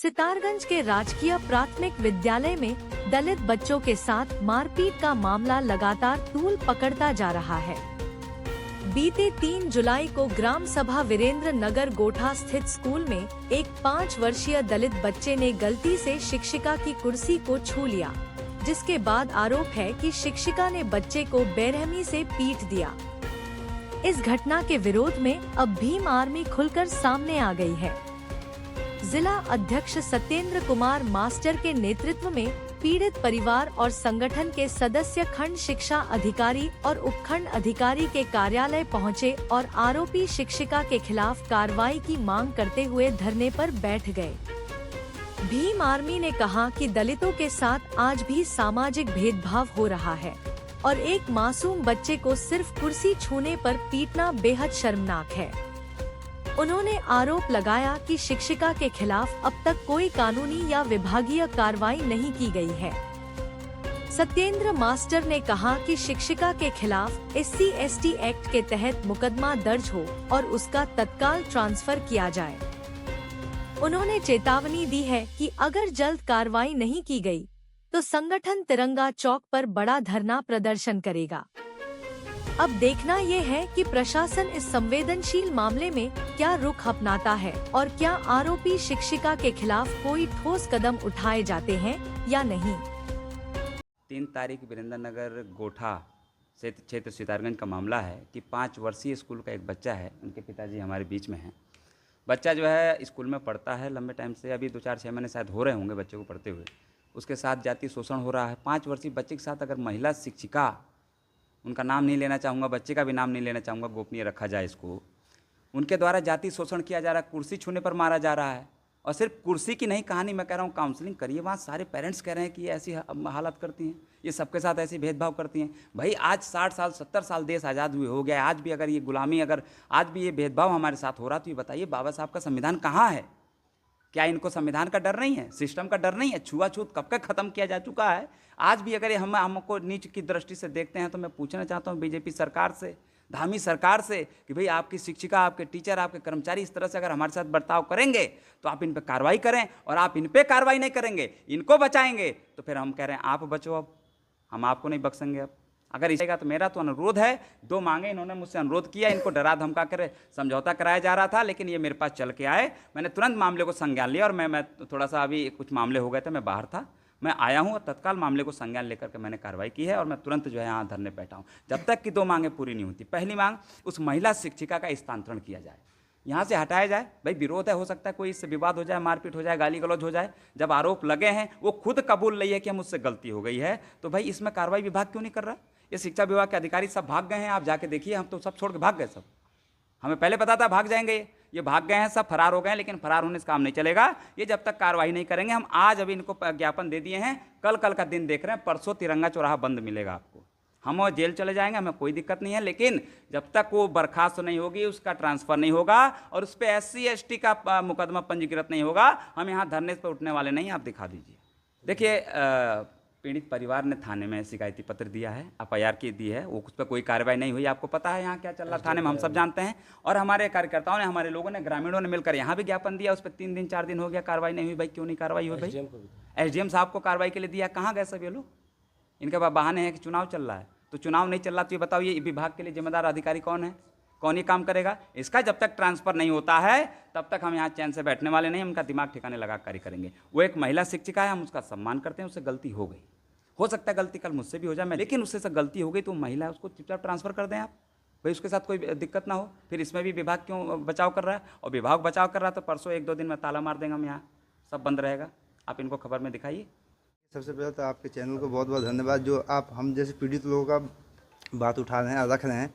सितारगंज के राजकीय प्राथमिक विद्यालय में दलित बच्चों के साथ मारपीट का मामला लगातार तूल पकड़ता जा रहा है। बीते 3 जुलाई को ग्राम सभा वीरेंद्र नगर गोठा स्थित स्कूल में एक 5 वर्षीय दलित बच्चे ने गलती से शिक्षिका की कुर्सी को छू लिया, जिसके बाद आरोप है कि शिक्षिका ने बच्चे को बेरहमी से पीट दिया। इस घटना के विरोध में अब भीम आर्मी खुलकर सामने आ गई है। जिला अध्यक्ष सत्येंद्र कुमार मास्टर के नेतृत्व में पीड़ित परिवार और संगठन के सदस्य खंड शिक्षा अधिकारी और उपखंड अधिकारी के कार्यालय पहुंचे और आरोपी शिक्षिका के खिलाफ कार्रवाई की मांग करते हुए धरने पर बैठ गए। भीम आर्मी ने कहा कि दलितों के साथ आज भी सामाजिक भेदभाव हो रहा है और एक मासूम बच्चे को सिर्फ कुर्सी छूने पर पीटना बेहद शर्मनाक है। उन्होंने आरोप लगाया कि शिक्षिका के खिलाफ अब तक कोई कानूनी या विभागीय कार्रवाई नहीं की गई है। सत्येंद्र मास्टर ने कहा कि शिक्षिका के खिलाफ SC/ST एक्ट के तहत मुकदमा दर्ज हो और उसका तत्काल ट्रांसफर किया जाए। उन्होंने चेतावनी दी है कि अगर जल्द कार्रवाई नहीं की गई, तो संगठन तिरंगा चौक पर बड़ा धरना प्रदर्शन करेगा। अब देखना ये है कि प्रशासन इस संवेदनशील मामले में क्या रुख अपनाता है और क्या आरोपी शिक्षिका के खिलाफ कोई ठोस कदम उठाए जाते हैं या नहीं। 3 तारीख वीरेंद्र नगर गोठा क्षेत्र सितारगंज का मामला है कि 5 वर्षीय स्कूल का एक बच्चा है, उनके पिताजी हमारे बीच में हैं। बच्चा जो है स्कूल में पढ़ता है लंबे टाइम से, अभी 2-4-6 महीने शायद हो रहे होंगे बच्चे को पढ़ते हुए। उसके साथ जाति शोषण हो रहा है। 5 वर्षीय बच्चे के साथ अगर महिला शिक्षिका, उनका नाम नहीं लेना चाहूँगा, बच्चे का भी नाम नहीं लेना चाहूँगा, गोपनीय रखा जाए इसको, उनके द्वारा जाति शोषण किया जा रहा है, कुर्सी छूने पर मारा जा रहा है। और सिर्फ कुर्सी की नहीं कहानी मैं कह रहा हूँ, काउंसलिंग करिए, वहाँ सारे पेरेंट्स कह रहे हैं कि ये ऐसी हालत करती हैं, ये सबके साथ ऐसी भेदभाव करती हैं। भाई आज 60 साल 70 साल देश आज़ाद हुए हो गया, आज भी अगर ये गुलामी, अगर आज भी ये भेदभाव हमारे साथ हो रहा, तो ये बताइए बाबा साहब का संविधान कहाँ है? क्या इनको संविधान का डर नहीं है, सिस्टम का डर नहीं है? छुआछूत कब का खत्म किया जा चुका है। आज भी अगर ये हमको नीच की दृष्टि से देखते हैं, तो मैं पूछना चाहता हूँ बीजेपी सरकार से, धामी सरकार से, कि भाई आपकी शिक्षिका, आपके टीचर, आपके कर्मचारी इस तरह से अगर हमारे साथ बर्ताव करेंगे तो आप इन पर कार्रवाई करें, और आप इन पर कार्रवाई नहीं करेंगे, इनको बचाएंगे, तो फिर हम कह रहे हैं आप बचो, अब हम आपको नहीं बख्शेंगे। अब अगर इसका तो मेरा तो अनुरोध है, 2 मांगे इन्होंने मुझसे अनुरोध किया, इनको डरा धमका कर समझौता कराया जा रहा था, लेकिन ये मेरे पास चल के आए। मैंने तुरंत मामले को संज्ञान लिया, और मैं थोड़ा सा अभी कुछ मामले हो गए थे, मैं बाहर था, मैं आया हूँ और तत्काल मामले को संज्ञान लेकर के मैंने कार्रवाई की है, और मैं तुरंत जो है यहाँ धरने बैठा हूँ जब तक कि 2 मांगें पूरी नहीं होती। पहली मांग, उस महिला शिक्षिका का स्थानांतरण किया जाए, यहाँ से हटाया जाए। भाई विरोध है, हो सकता है कोई इससे विवाद हो जाए, मारपीट हो जाए, गाली गलौज हो जाए। जब आरोप लगे हैं, वो खुद कबूल नहीं है कि मुझसे गलती हो गई है, तो भाई इसमें कार्रवाई विभाग क्यों नहीं कर रहा? ये शिक्षा विभाग के अधिकारी सब भाग गए हैं, आप जाके देखिए, हम तो सब छोड़ के भाग गए सब। हमें पहले पता था भाग जाएंगे, ये भाग गए हैं, सब फरार हो गए हैं, लेकिन फरार होने से काम नहीं चलेगा। ये जब तक कार्रवाई नहीं करेंगे, हम आज अभी इनको ज्ञापन दे दिए हैं, कल का दिन देख रहे हैं, परसों तिरंगा चौराहा बंद मिलेगा आपको। हम और जेल चले जाएंगे, हमें कोई दिक्कत नहीं है, लेकिन जब तक वो बर्खास्त नहीं होगी, उसका ट्रांसफर नहीं होगा और उस पर SC/ST का मुकदमा पंजीकृत नहीं होगा, हम यहाँ धरने पर उठने वाले नहीं। आप दिखा दीजिए। देखिए, पीड़ित परिवार ने थाने में शिकायती पत्र दिया है, FIR की दी है, वो उस पर कोई कार्रवाई नहीं हुई। आपको पता है यहाँ क्या चल रहा थाने में, हम सब जानते हैं। और हमारे कार्यकर्ताओं ने, हमारे लोगों ने, ग्रामीणों ने मिलकर यहाँ भी ज्ञापन दिया, उस पर 3 दिन 4 दिन हो गया, कार्रवाई नहीं हुई। भाई क्यों नहीं कार्रवाई हुई? भाई SDM साहब को कार्रवाई के लिए दिया, कहाँ गए सब ये लोग? इनके पास बहाने हैं कि चुनाव चल रहा है, तो चुनाव नहीं चल रहा तो ये बताओ, ये विभाग के लिए जिम्मेदार अधिकारी कौन है? कौन ये काम करेगा? इसका जब तक ट्रांसफर नहीं होता है, तब तक हम यहाँ चैन से बैठने वाले नहीं, उनका दिमाग ठिकाने लगा कार्य करेंगे। वो एक महिला शिक्षिका है, हम उसका सम्मान करते हैं, उससे गलती हो गई, हो सकता है गलती कल मुझसे भी हो जाए, लेकिन उससे से गलती हो गई तो महिला, उसको चुपचाप ट्रांसफर कर दें आप, भाई उसके साथ कोई दिक्कत ना हो। फिर इसमें भी विभाग क्यों बचाव कर रहा है? और विभाग बचाव कर रहा है तो परसों 1-2 दिन में ताला मार देंगे हम, यहाँ सब बंद रहेगा। आप इनको खबर में दिखाइए। सबसे पहले तो आपके चैनल को बहुत बहुत धन्यवाद, जो आप हम जैसे पीड़ित लोगों का बात उठा रहे हैं, रख रहे हैं।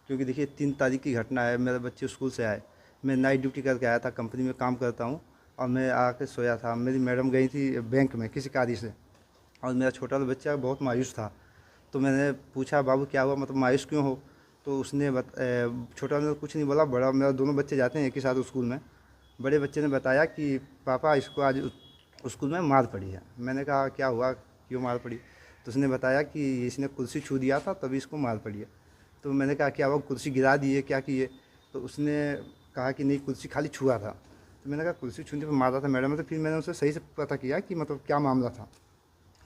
क्योंकि देखिए 3 तारीख की घटना है, मेरे बच्चे स्कूल से आए, मैं नाइट ड्यूटी करके आया था, कंपनी में काम करता हूँ, और मैं आके सोया था। मेरी मैडम गई थी बैंक में किसी कार्य से, और मेरा छोटा बच्चा बहुत मायूस था। तो मैंने पूछा, बाबू क्या हुआ, मतलब मायूस क्यों हो? तो उसने छोटा ने कुछ नहीं बोला, बड़ा, मेरा दोनों बच्चे जाते हैं एक ही साथ स्कूल में। बड़े बच्चे ने बताया कि पापा इसको आज स्कूल में मार पड़ी है। मैंने कहा क्या हुआ, क्यों मार पड़ी? तो उसने बताया कि इसने कुर्सी छू दिया था, तभी इसको मार पड़ी है। तो मैंने कहा क्या हुआ, कुर्सी गिरा दी है, क्या किए? तो उसने कहा कि नहीं, कुर्सी खाली छुआ था। तो मैंने कहा कुर्सी छूने पर मारा था मैडम ने। तो फिर मैंने उनसे सही से पता किया कि मतलब क्या मामला था,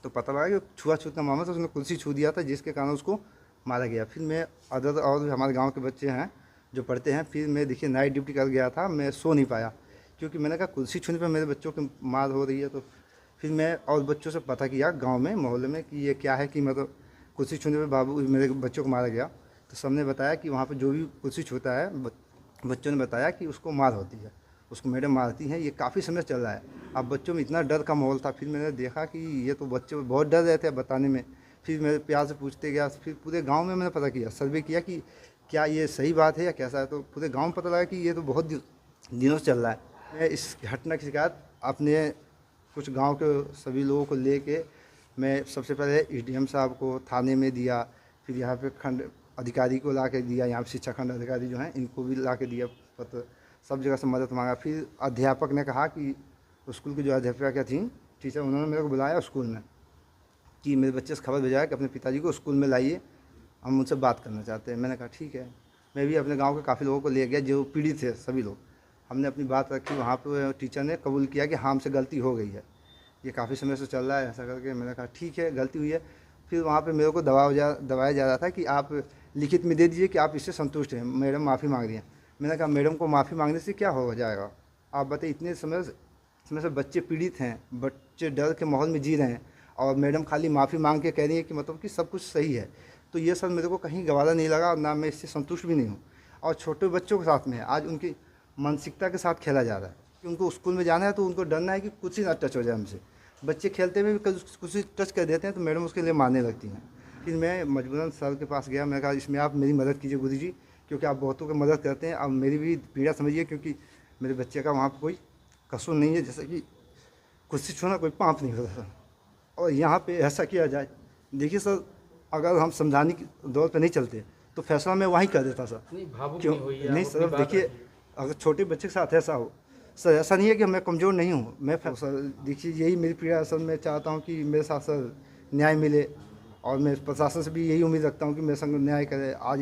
तो पता लगा कि छुआछूत का मामला था, उसने कुर्सी छू दिया था जिसके कारण उसको मारा गया। फिर मैं अदर और हमारे गांव के बच्चे हैं जो पढ़ते हैं, फिर मैं देखिए नाइट ड्यूटी कर गया था, मैं सो नहीं पाया क्योंकि मैंने कहा कुर्सी छूने पर मेरे बच्चों की मार हो रही है। तो फिर मैं और बच्चों से पता किया गांव में मोहल्ले में कि ये क्या है कि मतलब कुर्सी छूने पर बाबू मेरे बच्चों को मारा गया। तो सबने बताया कि वहाँ पर जो भी कुर्सी छूता है बच्चों ने बताया कि उसको मार होती है, उसको मैडम मारती हैं। ये काफ़ी समय चल रहा है। अब बच्चों में इतना डर का माहौल था, फिर मैंने देखा कि ये तो बच्चे बहुत डर रहे थे बताने में। फिर मेरे प्यार से पूछते गया, फिर पूरे गांव में मैंने पता किया, सर्वे किया कि क्या ये सही बात है या कैसा है। तो पूरे गांव में पता लगा कि ये तो बहुत दिनों से चल रहा है। मैं इस घटना की शिकायत अपने कुछ गांव के सभी लोगों को लेके मैं सबसे पहले एसडीएम साहब को थाने में दिया, फिर यहाँ पे खंड अधिकारी को ला के दिया, यहाँ पे शिक्षा खंड अधिकारी जो हैं इनको भी ला के दिया पत्र, सब जगह से मदद मांगा। फिर अध्यापक ने कहा कि स्कूल की जो अध्यापिका थी टीचर, उन्होंने मेरे को बुलाया स्कूल में कि मेरे बच्चे से खबर भेजा है कि अपने पिताजी को स्कूल में लाइए, हम उनसे बात करना चाहते हैं। मैंने कहा ठीक है। मैं भी अपने गांव के काफ़ी लोगों को ले गया जो पीड़ित थे, सभी लोग हमने अपनी बात रखी। वहाँ पर टीचर ने कबूल किया कि हाँ हमसे गलती हो गई है, ये काफ़ी समय से चल रहा है ऐसा करके। मैंने कहा ठीक है गलती हुई है। फिर वहाँ पे मेरे को दबाया जा रहा था कि आप लिखित में दे दीजिए कि आप इससे संतुष्ट हैं, मैडम माफ़ी मांग रही हैं। मैंने कहा मैडम को माफ़ी मांगने से क्या हो जाएगा, आप बताइए। इतने समय से बच्चे पीड़ित हैं, बच्चे डर के माहौल में जी रहे हैं और मैडम खाली माफ़ी मांग के कह रही है कि मतलब कि सब कुछ सही है। तो ये सब मेरे को कहीं गवारा नहीं लगा और ना मैं इससे संतुष्ट भी नहीं हूँ। और छोटे बच्चों के साथ में आज उनकी मानसिकता के साथ खेला जा रहा है कि उनको स्कूल में जाना है तो उनको डरना है कि कुछ ही ना टच हो जाए हमसे। बच्चे खेलते हुए भी कुछ ही टच कर देते हैं तो मैडम उसके लिए मारने लगती हैं। फिर मैं मजबूरन सर के पास गया, मैंने कहा इसमें आप मेरी मदद कीजिए गुरु जी, क्योंकि आप बहुतों की मदद करते हैं, अब मेरी भी पीड़ा समझिए, क्योंकि मेरे बच्चे का वहाँ पर कोई कसूर नहीं है। जैसे कि कुर्सी छूना कोई पाप नहीं होता था और यहाँ पे ऐसा किया जाए। देखिए सर, अगर हम समझाने की दौर पे नहीं चलते तो फैसला मैं वहीं कर देता सर। क्यों नहीं सर, देखिए अगर छोटे बच्चे के साथ ऐसा हो सर, ऐसा नहीं है कि मैं कमज़ोर नहीं हूँ, मैं सर देखिए यही मेरी पीड़ा सर। मैं चाहता हूँ कि मेरे साथ सर न्याय मिले और मैं प्रशासन से भी यही उम्मीद रखता हूँ कि मेरे संग न्याय करे। आज